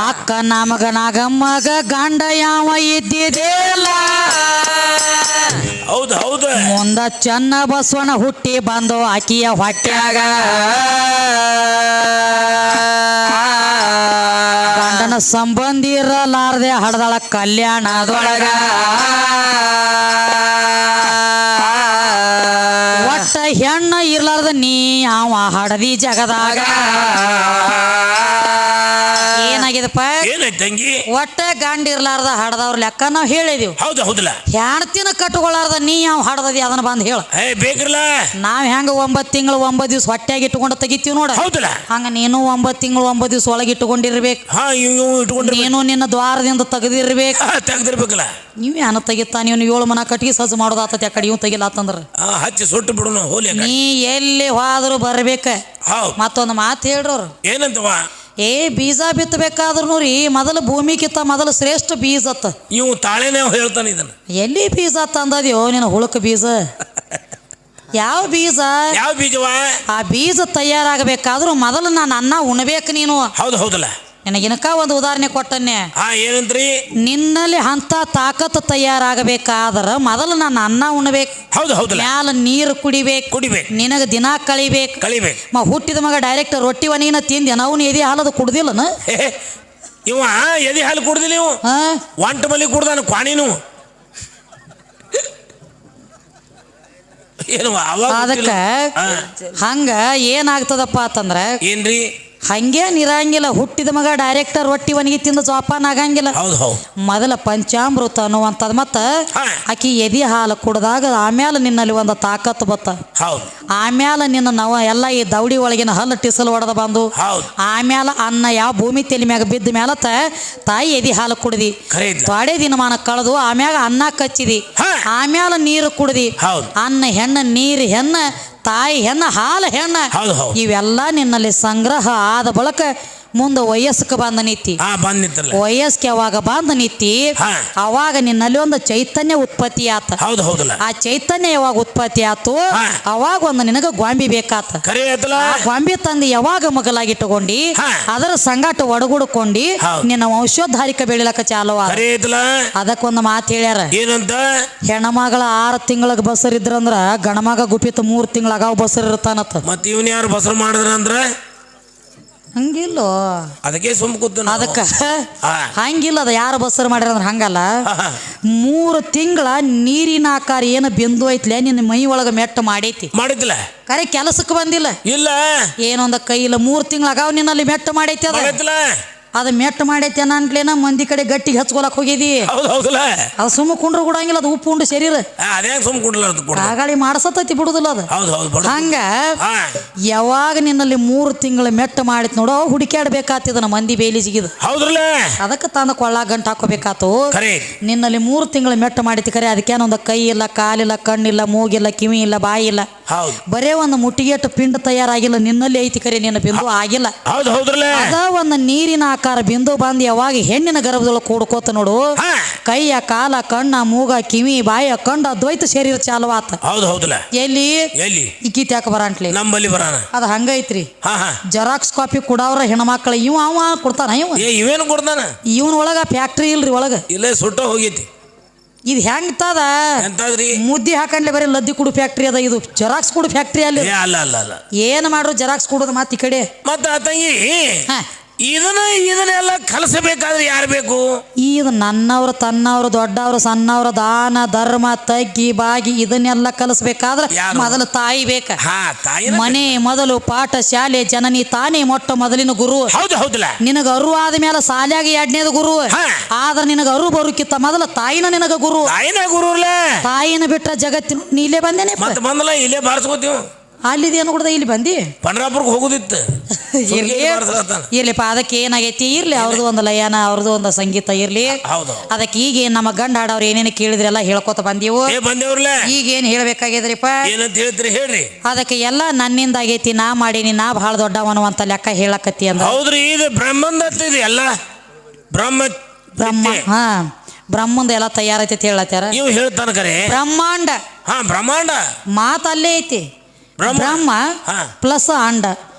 ಅಕ್ಕ ನಮಗ ನಾಗಮ್ಮಗ ಗಂಡ ಯಾವ ಇದ್ದಿದ್ದೇಲ್ಲ ಹೌದು ಹೌದು ಮುಂದ ಚೆನ್ನ ಬಸವಣ್ಣ ಹುಟ್ಟಿ ಬಂದು ಆಕಿಯ ಹೊಟ್ಯಾಗ ಗಂಡನ ಸಂಬಂಧಿ ಇರಲಾರ್ದೆ ಹಡದಳ ಕಲ್ಯಾಣದೊಳಗ ಒಟ್ಟ ಹೆಣ್ಣ ಇರ್ಲಾರ್ದ ನೀ ಅವ ಹಡದಿ ಜಗದಾಗ ಏನಾಗಿದಪ್ಪ ಏನಾಯ್ತು ತಂಗಿ ಒಟ್ಟ ಗಂಡ ಇರ್ಲಾರ್ದ ಹಡದವ್ರ ಲೆಕ್ಕ ನಾವ್ ಹೇಳಿದೀವಿ ಹೌದು ಹೌದಲ್ಲ ಹೆಣ್ತಿನ ಕಟ್ಕೊಳಾರ್ದ ನೀ ಯಾವ ಹಡದದಿ ಅದನ್ನ ಬಂದ್ ಹೇಳ ಬೇಕ್ರಲ್ಲ ನಾವ್ ಹೆಂಗ 9 ತಿಂಗಳು 9 ದಿವ್ಸ ಹೊಟ್ಯಾಗಿ ಇಟ್ಕೊಂಡು ತೆಗಿತೀವಿ ನೋಡ ಹೌದಲ್ಲ ಹಂಗ ನೀನು 9 ತಿಂಗಳು 9 ದಿವ್ಸ ಒಳಗೆ ಇಟ್ಕೊಂಡಿರ್ಬೇಕು ಹಾ ಇವ್ ಇಟ್ಕೊಂಡ್ರೆ ನೀನು ನಿನ್ನ ದ್ವಾರದಿಂದ ತೆಗೆದಿರ್ಬೇಕು ತೆಗ್ದಿರ್ಬೇಕಲ್ಲ ನೀವ್ ಏನ ತೆಗಿತಾ ನೀವು 7 ಮನ ಕಟ್ಟಿಗೆ ಸಜ್ಜು ಮಾಡೋದಾತತಿ ಆ ಕಡೆ ಇವ್ ತೆಗಿಲಾತಂದ್ರ ಹಚ್ಚಿ ಸುಟ್ಟು ಬಿಡೋಣ ಹೋಲಿ ನೀ ಎಲ್ಲಿ ಹೋದ್ರು ಬರ್ಬೇಕ ಹೌದು ಮತ್ತೊಂದು ಮಾತು ಹೇಳ್ರವ್ರು ಏನಂತವ ಏ ಬೀಜ ಬಿತ್ತಬೇಕಾದ್ರೂ ರೀ ಮೊದಲು ಭೂಮಿಗಿತ್ತ ಮೊದಲು ಶ್ರೇಷ್ಠ ಬೀಜ ಅತ್ತ ಇವು ತಾಳೇನೆ ಹೇಳ್ತಾನೆ ಇದನ್ನ ಎಲ್ಲಿ ಬೀಜ ತಂದದ್ಯೋ ನಿನ್ನ ಹುಳಕ ಬೀಜ ಯಾವ ಬೀಜ ಯಾವ ಬೀಜವ ಆ ಬೀಜ ತಯಾರಾಗಬೇಕಾದ್ರೂ ಮೊದಲು ನಾನು ಅನ್ನ ಉಣ್ಬೇಕು ನೀನು ಹೌದು ಹೌದಲ್ಲ ನಿನಗಿನಕ ಒಂದು ಉದಾಹರಣೆ ಕೊಟ್ಟನ್ನೆ ಏನಂತ್ರಿ ನಿನ್ನಲ್ಲಿ ಅಂತ ತಾಕತ್ತು ತಯಾರಾಗಬೇಕಾದ್ರ ಮೊದಲು ನಾನು ಅನ್ನ ಉಣ್ಬೇಕು ಹೌದು ಹೌದಲ್ಲ ಮ್ಯಾಲ ನೀರು ಕುಡಿಬೇಕು ನಿನಗ ದಿನ ಕಳಿಬೇಕು ಹುಟ್ಟಿದ ಮಗ ಡೈರೆಕ್ಟ್ ರೊಟ್ಟಿ ಒಣಗಿನ ತಿಂದಿ ನಾವು ಎದಿ ಹಾಲದು ಕುಡ್ದಿಲ್ಲನ ಇವ ಎದಿ ಹಾಲು ಕುಡ್ದಿಲ್ಲ ಇವು ಒಂಟ ಮಲಿ ಕುಡ್ದಾನ ಕ್ವಾಣಿನು ಏನು ಅದಕ್ಕ ಹಂಗ ಏನಾಗ್ತದಪ್ಪ ಅಂತಂದ್ರ ಏನ್ರಿ ಹಂಗೆ ನಿರಂಗಿಲ್ಲ ಹುಟ್ಟಿದ ಮಗ ಡೈರೆಕ್ಟರ್ ರೊಟ್ಟಿ ಒಣಗಿ ತಿಂದು ಜೋಪಾನ ಆಗಂಗಿಲ್ಲ ಮೊದಲ ಪಂಚಾಮೃತ ಅನ್ನುವಂಥದ್ದು ಮತ್ತ ಆಕಿ ಎದಿ ಹಾಲು ಕುಡ್ದಾಗ ಆಮ್ಯಾಲ ನಿನ್ನಲ್ಲಿ ಒಂದು ತಾಕತ್ತು ಬತ್ತ ಆಮ್ಯಾಲ ನಿನ್ನ ನಾವು ಎಲ್ಲ ಈ ದೌಡಿ ಒಳಗಿನ ಹಲ್ಲು ಟಿಸಲ್ ಹೊಡೆದ ಬಂದು ಆಮ್ಯಾಲ ಅನ್ನ ಯಾವ ಭೂಮಿ ತೆಲಿ ಮ್ಯಾಗ ಬಿದ್ದ ಮ್ಯಾಲ ತಾಯಿ ಎದಿ ಹಾಲು ಕುಡ್ದಿ ತೊಡೆ ದಿನಮಾನ ಕಳೆದು ಆಮ್ಯಾಗ ಅನ್ನ ಕಚ್ಚಿದಿ ಆಮ್ಯಾಲ ನೀರು ಕುಡ್ದಿ ಅನ್ನ ಹೆಣ್ಣ ನೀರು ಹೆಣ್ಣ ತಾಯಿ ಹೆಣ್ಣ ಹಾಲು ಹೆಣ್ಣ ಇವೆಲ್ಲ ನಿನ್ನಲ್ಲಿ ಸಂಗ್ರಹ ಆದ ಬಳಿಕ ಮುಂದ ವಯಸ್ಸಕ್ಕೆ ಬಂದ ನಿತ್ತಿ ಬಂದ್ ನಿಂತ್ರಲ್ಲ ವಯಸ್ಸಿಗೆ ಯಾವಾಗ ಬಂದ ನಿತ್ತಿ ಅವಾಗ ನಿನ್ನಲ್ಲಿ ಒಂದು ಚೈತನ್ಯ ಉತ್ಪತ್ತಿ ಆತ ಹೌದು ಹೌದಲ್ಲ ಆ ಚೈತನ್ಯ ಯಾವಾಗ ಉತ್ಪತ್ತಿ ಆತು ಅವಾಗ ಒಂದು ನಿನಗ ಗೊಂಬಿ ಬೇಕಾತ ಕರೆ ಆಯ್ತಲ್ಲ ಗೊಂಬಿ ತಂದು ಯಾವಾಗ ಮಗಲಾಗಿಟ್ಟುಕೊಂಡಿ ಅದರ ಸಂಗಾಟ ಒಡಗುಡ್ಕೊಂಡಿ ನಿನ್ನ ವಂಶೋದ್ಧಾರಿಕ ಬೆಳಿಲಕ್ಕ ಚಾಲು ಅದಕ್ಕೊಂದು ಮಾತು ಹೇಳ್ಯಾರ ಏನಂತ ಹೆಣ್ಮಗಳ 6 ತಿಂಗಳಿಗೆ ಬಸರ್ ಇದ್ರಂದ್ರ ಗಣಮಗ ಗುಪಿತ 3 ತಿಂಗಳಾಗ ಬಸರ್ ಇರ್ತಾನತ್ತ ಮತ್ ಇವನ್ ಯಾರು ಬಸರ್ ಮಾಡಿದ್ರ ಅಂದ್ರ ಹಂಗಿಲ್ಲೋ ಅದಕ್ಕೆ ಸುಮ್ ಕೂತ ಅದಕ್ಕ ಹಂಗಿಲ್ಲ ಅದ ಯಾರು ಬಸರ್ ಮಾಡ್ಯಾರ ಅಂದ್ರ ಹಂಗಲ್ಲ 3 ತಿಂಗಳ ನೀರಿನ ಆಕಾರ ಏನು ಬಿಂದು ಐತ್ಲೆ ನಿನ್ನ ಮೈ ಒಳಗ ಮೆಟ್ಟ ಮಾಡೈತಿ ಮಾಡಿದ್ಲ ಕರೆ ಕೆಲಸಕ್ಕೆ ಬಂದಿಲ್ಲ ಇಲ್ಲ ಏನೊಂದ ಕೈ ಇಲ್ಲ 3 ತಿಂಗಳಾಗ ನಿನ್ನಲ್ಲಿ ಮೆಟ್ಟ ಮಾಡೈತಿ ಅದ ಮೆಟ್ಟ ಮಾಡೈತಿ ಅನ್ಲೇನ ಮಂದಿ ಕಡೆ ಗಟ್ಟಿಗೆ ಹಚ್ಕೊಳಕ್ ಹೋಗಿದಿ ಅದು ಸುಮ್ಮ ಕುಂಡ್ರ ಕೊಡಂಗಿಲ್ಲ ಅದು ಉಪ್ಪು ಉಂಡು ಶರೀರ ಆಗಾಳಿ ಮಾಡಸತೈತಿ ಬಿಡುದಿಲ್ಲ ಅದು ಹಂಗ ಯಾವಾಗ ನಿನ್ನಲ್ಲಿ 3 ತಿಂಗಳ ಮೆಟ್ಟ ಮಾಡಿತ್ ನೋಡು ಹುಡುಕ್ಯಾಡ್ಬೇಕಾತಿದ ಮಂದಿ ಬೇಲಿಜಿಗಿದ ಅದಕ್ಕೆ ತಂದ ಕೊಳ್ಳಾಗ ಗಂಟು ಹಾಕೋಬೇಕಾತು ನಿನ್ನಲ್ಲಿ 3 ತಿಂಗಳ ಮೆಟ್ಟ ಮಾಡಿತಿ ಕರೆ ಅದಕ್ಕೇನೊಂದ ಕೈ ಇಲ್ಲ ಕಾಲಿಲ್ಲ ಕಣ್ಣಿಲ್ಲ ಮೂಗಿಲ್ಲ ಕಿವಿ ಇಲ್ಲ ಬಾಯಿ ಇಲ್ಲ ಬರೇ ಒಂದು ಮುಟ್ಟಿಗೆಟ್ಟು ಪಿಂಡ ತಯಾರಾಗಿಲ್ಲ ನಿನ್ನಲ್ಲಿ ಐತಿ ಕರೆ ನಿನ್ನ ಬಿಂದು ಆಗಿಲ್ಲ ಅದ ಒಂದು ನೀರಿನ ಆಕಾರ ಬಿಂದು ಬಂದು ಯಾವಾಗ ಹೆಣ್ಣಿನ ಗರ್ಭದೊಳಗೆ ಕೂಡ್ಕೋತ ನೋಡು ಕೈಯ ಕಾಲ ಕಣ್ಣ ಮೂಗ ಕಿವಿ ಬಾಯ ಕಂಡ ದ್ವೈತ ಶರೀರ ಚಾಲುವಾತ ಎಲ್ಲಿ ಇಕ್ಕಿತ್ ಯಾಕೆ ಬರಂಟ್ಲಿ ಅದ ಹಂಗೈತ್ರಿ ಜೆರಾಕ್ಸ್ ಕಾಪಿ ಕೊಡವ್ರ ಹೆಣ್ಮಕ್ಳ ಅವ ಕೊಡ್ತಾನ ಇವೇನು ಕೊಡ್ತಾನ ಇವನ್ ಒಳಗ ಫ್ಯಾಕ್ಟ್ರಿ ಇಲ್ರಿ ಒಳಗ ಇಲ್ಲ ಸುಟ್ಟ ಹೋಗೈತಿ ಇದು ಹೆಂಗ್ ತದ ಮುದ್ದಿ ಹಾಕಂಡ್ಲೆ ಬರೀ ಲದ್ದಿ ಕುಡು ಫ್ಯಾಕ್ಟ್ರಿ ಅದ ಇದು ಜೆರಾಕ್ಸ್ ಕುಡು ಫ್ಯಾಕ್ಟ್ರಿ ಅಲ್ಲಿ ಏನ್ ಮಾಡ್ರು ಜೆರಾಕ್ಸ್ ಕುಡುದು ಮತ್ ಈ ಕಡೆ ಮತ್ತ ತಂಗಿ ಇದನ್ನೆಲ್ಲ ಕಲಿಸಬೇಕಾದ್ರೆ ಯಾರು ಬೇಕು ಇದು ನನ್ನವ್ರು ತನ್ನವ್ರು ದೊಡ್ಡವ್ರು ಸಣ್ಣವ್ರು ದಾನ ಧರ್ಮ ತಗ್ಗಿ ಬಾಗಿ ಇದನ್ನೆಲ್ಲ ಕಲಿಸ್ಬೇಕಾದ್ರೆ ಮೊದಲು ತಾಯಿ ಬೇಕ ಮನೆ ಮೊದಲು ಪಾಠ ಶಾಲೆ ಜನನಿ ತಾನೇ ಮೊಟ್ಟ ಮೊದಲಿನ ಗುರು ನಿನಗ ಅರು ಆದ ಮೇಲೆ ಶಾಲ್ಯಾಗ 2ನೇದು ಗುರು ಆದ್ರ ನಿನಗ ಅರು ಬರುಕಿತ್ತ ಮೊದಲ ತಾಯಿನ ನಿನಗ ಗುರು ತಾಯಿನ ಬಿಟ್ಟ ಜಗತ್ತಿನ ನೀಲೇ ಬಂದೇನೆ ಇಲ್ಲೇ ಬಾರಿಸ್ಕೋತೀವಿ ಅಲ್ಲಿದೇನು ಕೂಡ ಇಲ್ಲಿ ಬಂದಿ ಪಂಡ್ರಾಪುರಕ್ಕೆ ಹೋಗುದಿತ್ತು ಇರ್ಲಿಪ್ಪ ಅದಕ್ಕೆ ಏನಾಗೈತಿ ಇರ್ಲಿ ಅವ್ರದ್ದು ಒಂದು ಲಯನ ಅವ್ರದ್ದು ಒಂದು ಸಂಗೀತ ಇರ್ಲಿ ಅದಕ್ಕೆ ಈಗ ನಮ್ಮ ಗಂಡ ಹಾಡವ್ರು ಏನೇನು ಕೇಳಿದ್ರೆಲ್ಲ ಹೇಳ್ಕೊತ ಬಂದೀವು ಈಗ ಏನ್ ಹೇಳ್ಬೇಕಾಗಿದ್ರಿಪ್ಪ ಹೇಳ್ರಿ ಅದಕ್ಕೆ ಎಲ್ಲ ನನ್ನಿಂದ ಆಗೈತಿ ನಾ ಮಾಡೀನಿ ನಾ ಬಹಳ ದೊಡ್ಡವನು ಅಂತ ಲೆಕ್ಕ ಹೇಳಕತ್ತಿ ಅಂತ ಹೌದ್ರಿ ಇದು ಬ್ರಹ್ಮಂದ ಎಲ್ಲ ಬ್ರಹ್ಮ ಬ್ರಹ್ಮಂದ ಎಲ್ಲ ತಯಾರೈತಿ ಹೇಳತ್ತಾರ ನೀವು ಹೇಳ್ತಾನ ಕರೆ ಬ್ರಹ್ಮಾಂಡ ಮಾತು ಅಲ್ಲೇ ಐತಿ ಬ್ರಹ್ಮ ಪ್ಲಸ್ ಅಂಡ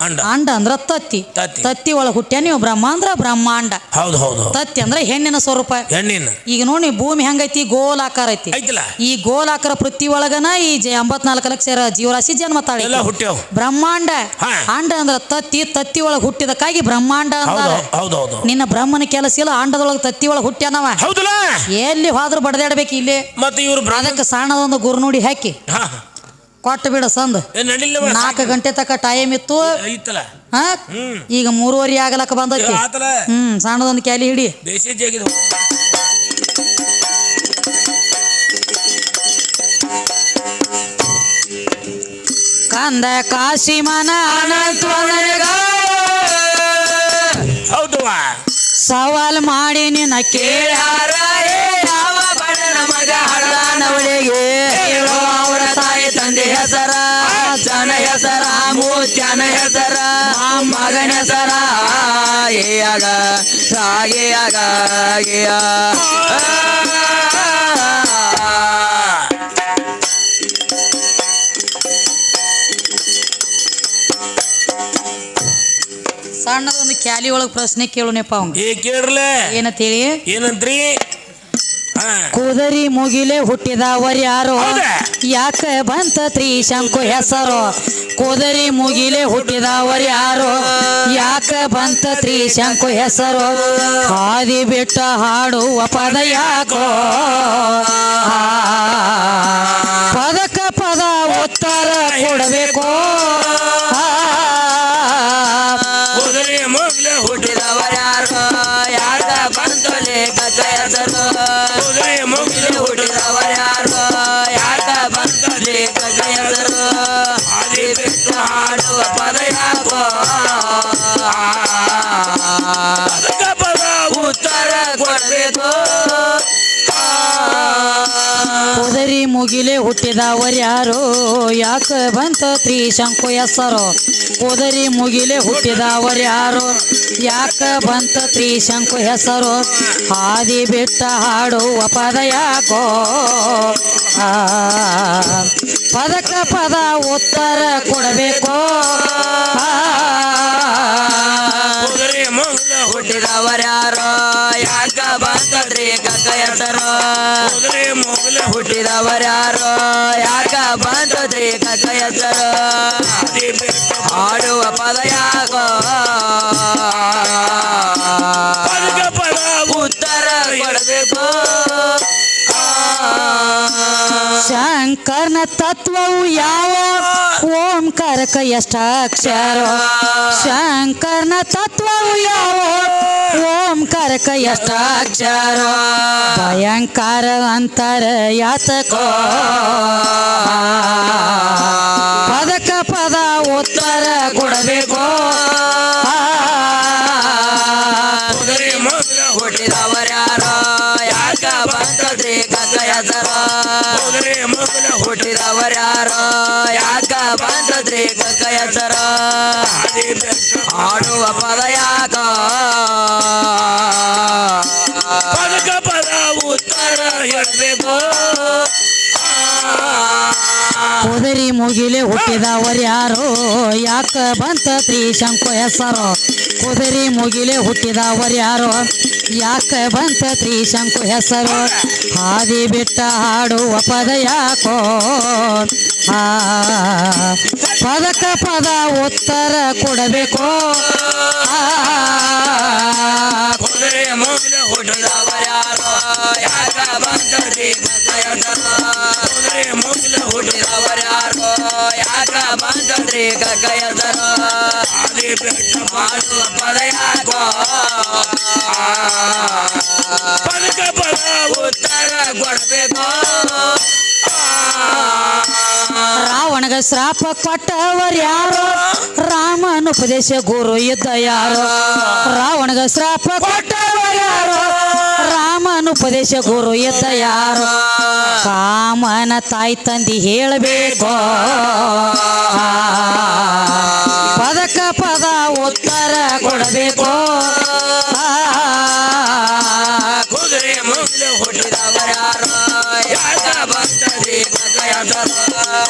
ಅಂಡ ಅಂದ್ರ ತತ್ತಿ ಒಳಗ ಹುಟ್ಟ್ಯ ನೀವು ಬ್ರಹ್ಮ ಅಂದ್ರ ಬ್ರಹ್ಮಾಂಡ ತತ್ತಿ ಅಂದ್ರ ಹೆಣ್ಣಿನ ಸ್ವರೂಪ ಈಗ ನೋಡಿ ಭೂಮಿ ಹೆಂಗೈತಿ ಗೋಲಾಕಾರ ಐತಿ ಈ ಗೋಲಾಕಾರ ಪೃಥ್ವಿ ಒಳಗನ ಈ 84 ಲಕ್ಷ ಜೀವರಾಶಿ ಜನ್ಮ ತಾಳಿ ಬ್ರಹ್ಮಾಂಡ ಅಂಡ ಅಂದ್ರ ತತ್ತಿ ಒಳಗ ಹುಟ್ಟಿದಕ್ಕಾಗಿ ಬ್ರಹ್ಮಾಂಡ ನಿನ್ನ ಬ್ರಹ್ಮನ ಕೆಲಸ ಇಲ್ಲ ಅಂಡದೊಳಗ ತತ್ತಿ ಒಳಗ ಹುಟ್ಟ್ಯಾನವ ಎಲ್ಲಿ ಹೋದ್ರು ಬಡದಾಡ್ಬೇಕು ಇಲ್ಲಿ ಅದಕ್ಕೆ ಸಣ್ಣದೊಂದು ಗುರುನುಡಿ ಹಾಕಿ ಕೊಟ್ಟು ಬಿಡ ಸಂದ್ 4 ಗಂಟೆ ತಕ ಟೈಮ್ ಇತ್ತು ಈಗ 3:30 ಆಗಲಕ್ಕ ಬಂದೈತಿ ಸಣ್ಣದೊಂದು ಕ್ಯಾಲಿ ಹಿಡಿ ಕಂದ ಕಾಶಿ ಮನ ಸವಾಲ್ ಮಾಡಿ ನಿನ್ನ ಕೇಳ್ಯಾರ ಅವರ ತಾಯಿ ತಂದೆ ಹೆಸರ ಜನ ಹೆಸರ ಮೂತ್ಯನ ಹೆಸರ ಮಗನ ಹೆಸರ ಏಯಾಗ ರಾಗೇಯಾಗ ಸಣ್ಣದೊಂದು ಕ್ಯಾಲಿ ಒಳಗೆ ಪ್ರಶ್ನೆ ಕೇಳುನಪ್ಪ ಅವ್ನು ಕೇಳ್ರಲ್ಲ ಏನಂತ್ರಿ ಕುದರಿ ಮುಗಿಲೆ ಹುಟ್ಟಿದವರ್ಯಾರು ಯಾಕ ಬಂತ ತ್ರಿಶಂಕು ಹೆಸರು ಕುದರಿ ಮುಗಿಲೆ ಹುಟ್ಟಿದವರ್ಯಾರು ಯಾಕ ಬಂತ ತ್ರಿಶಂಕು ಹೆಸರು ಹಾದಿ ಬಿಟ್ಟ ಹಾಡುವ ಪದ ಯಾಕೋ ಪದಕ ಪದ ಉತ್ತರ ಕೊಡಬೇಕು ಕುದರಿ ಮುಗಿಲೆ ಹುಟ್ಟಿದವರ್ಯಾರು ಯಾಕ ಬಂತ ಹೆಸರು ಹುಟ್ಟಿದವರ್ಯಾರು ಯಾಕ ಬಂತ ಹೆಸರು ಹಾದಿ ಬಿಟ್ಟು ಹಾಡುವ ಪದ ಯಾಕೋ ಪದ ಉತ್ತರ ಕೊಡಬೇಕು ಕುದರಿ ಮುಗಿಲೆ ಹುಟ್ಟಿದವರ್ಯಾರು ಯಾಕ ಬಂತ ತ್ರಿಶಂಕು ಹೆಸರು ಕುದರಿ ಮುಗಿಲೆ ಹುಟ್ಟಿದವರ್ಯಾರು ಯಾಕ ಬಂತ ತ್ರಿಶಂಕು ಹೆಸರು ಹಾದಿ ಬಿಟ್ಟ ಹಾಡುವ ಪದ ಯಾಕೋ ಪದಕ ಪದ ಉತ್ತರ ಕೊಡಬೇಕು ಕುದುರೆ ಮೊಗಲ ಹುಟ್ಟಿದವರ್ಯಾರೋ ಯಾಕ ಬಂತದ್ರಿ ಗದ್ದ ಹೆಸರು ಕುದುರೆ ಮೊಗಲ ಹುಟ್ಟಿದವರ್ಯಾರೋ ಯಾಕ ಬಂತದ್ರಿ ಗದ್ದ ಹೆಸರು ಹಾದಿ ಬಿಟ್ಟ ಆಡುವ ಪದ ಯಾಕೋ ಪದಕ ಪದ ಉತ್ತರ ಕೊಡಬೇಕು ಶಂಕರನ ತತ್ವವು ಯಾವ ಓಂಕಾರಕ ಎಷ್ಟ ಅಕ್ಷರ ಶಂಕರನ ತತ್ವವು ಯಾವ ಓಂಕಾರಕ ಎಷ್ಟ ಅಕ್ಷರ ಭಯಂಕರ ಅಂತರ ಯಾತಕೋ ಪದಕ ಪದ ಉತ್ತರ ಕೊಡಬೇಕು ಕುದುರೆ ಮೊಗಲ ಹುಟ್ಟಿದವರ್ಯಾರೋ ಯಾಕ ಬಂತದ್ರಿ ಗದ್ದ ಹೆಸರು ಕುದುರೆ ಮೊಗಲ ಹುಟ್ಟಿದವರ್ಯಾರೋ ಯಾಕ ಬಂತದ್ರಿ ಗದ್ದ ಹೆಸರು ಹಾದಿ ಬಿಟ್ಟ ಆಡುವ ಪದ ಯಾಕ ಪದಕ ಪದ ಉತ್ತರ ಹೇಳಬೇಕು ಕುದರಿ ಮುಗಿಲೆ ಹುಟ್ಟಿದವರ್ಯಾರು ಯಾಕ ಬಂತ ತ್ರಿಶಂಕು ಹೆಸರು ಕುದರಿ ಮುಗಿಲೆ ಹುಟ್ಟಿದವರ್ಯಾರು ಯಾಕ ಬಂತ ತ್ರಿಶಂಕು ಹೆಸರು ಹಾದಿ ಬಿಟ್ಟ ಹಾಡುವ ಪದ ಯಾಕೋ ಪದಕ ಪದ ಉತ್ತರ ಕೊಡಬೇಕು ಕುದುರೆ ಮೊಗಲ ಹುಟ್ಟಿದವರ್ಯಾರೋ ಯಾಕ ಬಂತದ್ರಿ ಗದ್ದ ಹೆಸರು ಕುದುರೆ ಮೊಗಲ ಹುಟ್ಟಿದವರ್ಯಾರೋ ಯಾಕ ಬಂತದ್ರಿ ಗದ್ದ ಹೆಸರು ಹಾದಿ ಬಿಟ್ಟ ಆಡುವ ಪದ ಯಾಕೋ ಪದಕ ಪದ ಉತ್ತರ ಕೊಡಬೇಕು ರಾವಣಗ ಶ್ರಾಪ ಕೊಟ್ಟವರ್ಯಾರೋ ರಾಮನ ಉಪದೇಶ ಗುರು ಇದ್ದ ಯಾರೋ ರಾವಣಗ ಶ್ರಾಪ ಕೊಟ್ಟವರ್ಯಾರೋ ರಾಮನ ಉಪದೇಶ ಗುರು ಇದ್ದ ಯಾರೋ ಕಾಮನ ತಾಯಿ ತಂದಿ ಹೇಳಬೇಕು ಪದಕ ಪದ ಉತ್ತರ ಕೊಡಬೇಕು ಕುದುರೆ ಮೊಗಲ ಹುಟ್ಟಿದವರ್ಯಾರೋ ಯಾಕ ಬಂತದ್ರಿ ಗದ್ದ ಹೆಸರು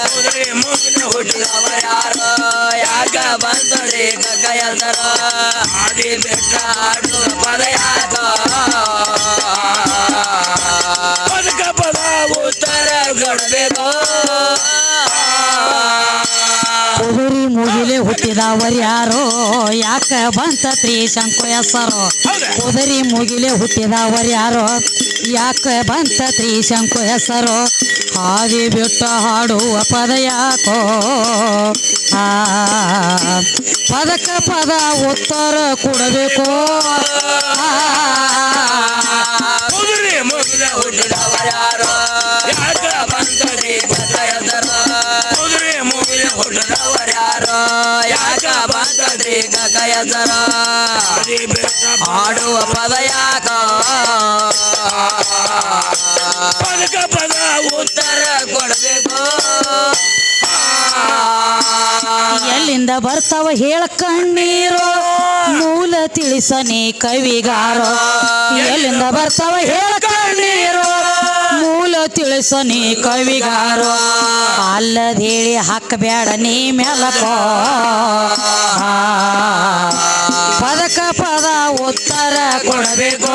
ಕುದುರೆ ಮೊಗಲ ಹುಟ್ಟಿದವರ್ಯಾರೋ ಯಾಕ ಬಂತದ್ರಿ ಗದ್ದ ಹೆಸರು ಹಾದಿ ಬಿಟ್ಟ ಆಡುವ ಪದ ಯಾಕ ಪದಕ ಪದ ಉತ್ತರ ಕೊಡಬೇಕು ಕುದುರಿ ಮುಗಿಲೆ ಹುಟ್ಟಿದವರ್ಯಾರೋ ಯಾಕ ಬಂತ ತ್ರಿಶಂಕು ಹೆಸರು ಕುದುರಿ ಮುಗಿಲೆ ಹುಟ್ಟಿದವರ್ಯಾರೋ ಯಾಕ ಬಂತ ತ್ರಿಶಂಕು ಹೆಸರು ಹಾದಿ ಬಿಟ್ಟ ಹಾಡುವ ಪದ ಯಾಕೋ ಪದಕ ಪದ ಉತ್ತರ ಕೊಡಬೇಕು ಕುದುರೆ ಮೊಗಲ ಹುಟ್ಟಿದವರ್ಯಾರೋ ಯಾಕ ಬಂತದ್ರಿ ಗದ್ದ ಹೆಸರು ಕುದುರೆ ಮೊಗಲ ಹುಟ್ಟಿದವರ್ಯಾರೋ ಯಾಕ ಬಂತದ್ರಿ ಗದ್ದ ಹೆಸರು ಹಾದಿ ಬಿಟ್ಟ ಆಡುವ ಪದ ಯಾಕ ಪದಕ ಪದ ಉತ್ತರ ಕೊಡಬೇಕು ಎಲ್ಲಿಂದ ಬರ್ತಾವ ಹೇಳ ಕಣ್ಣೀರು ಮೂಲ ತಿಳಿಸನೆ ಕವಿಗಾರೋ ಎಲ್ಲಿಂದ ಬರ್ತಾವ ಹೇಳ ಕಣ್ಣೀರು ಮೂಲ ತಿಳಿಸನೆ ಕವಿಗಾರೋ ಅಲ್ಲದೇಳಿ ಹಾಕಬೇಡ ನೀ ಮೆಲಕೋ ಪದಕ ಪದ ಉತ್ತರ ಕೊಡಬೇಕು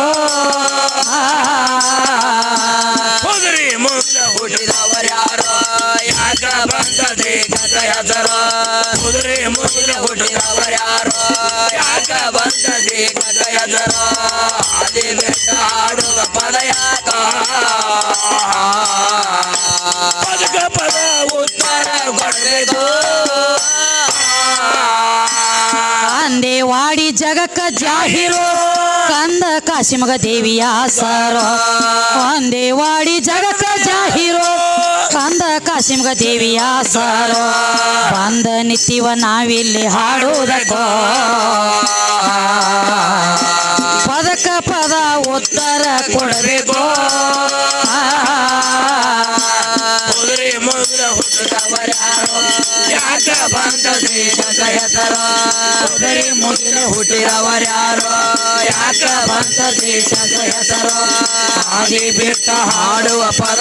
ಕುದುರೆ ಮೊಗಲ ಹುಟ್ಟಿದವರ್ಯಾರೋ ಯಾಕ ಬಂತದ್ರಿ ಗದ್ದ ಹೆಸರು ಕುದುರೆ ಮೊಗಲ ಹುಟ್ಟಿದವರ್ಯಾರೋ ಯಾಕ ಬಂತದ್ರಿ ಗದ್ದ ಹೆಸರು ಹಾದಿ ಬಿಟ್ಟ ಆಡುವ ಪದ ಯಾಕ ಪದಕ ಪದ ಉತ್ತರ ಕೊಡಬೇಕು ಅಂದೇವಾಡಿ ಜಗಕ್ಕ ಜಾಹಿರು ಕಂದ ಕಾಶಿಮಗ ದೇವಿಯ ಸರೋ ಅಂದೇವಾಡಿ ಜಗಕ್ಕ ಜಾಹಿರು ಕಂದ ಕಾಶಿಮಗ ದೇವಿಯ ಸರೋ ಬಂದ ನಿತ್ಯವ ನಾವಿಲ್ಲಿ ಹಾಡುವುದಕ್ಕೋ ಪದಕ ಪದ ಉತ್ತರ ಕೊಡಬೇಕು ಹುಟ್ಟಿದವರ್ಯಾರೋ ಯಾಕ ಬಂತ ದೇಶದ ಹೆಸರು ಆದಿ ಬಿಟ್ಟ ಹಾಡುವ ಪದ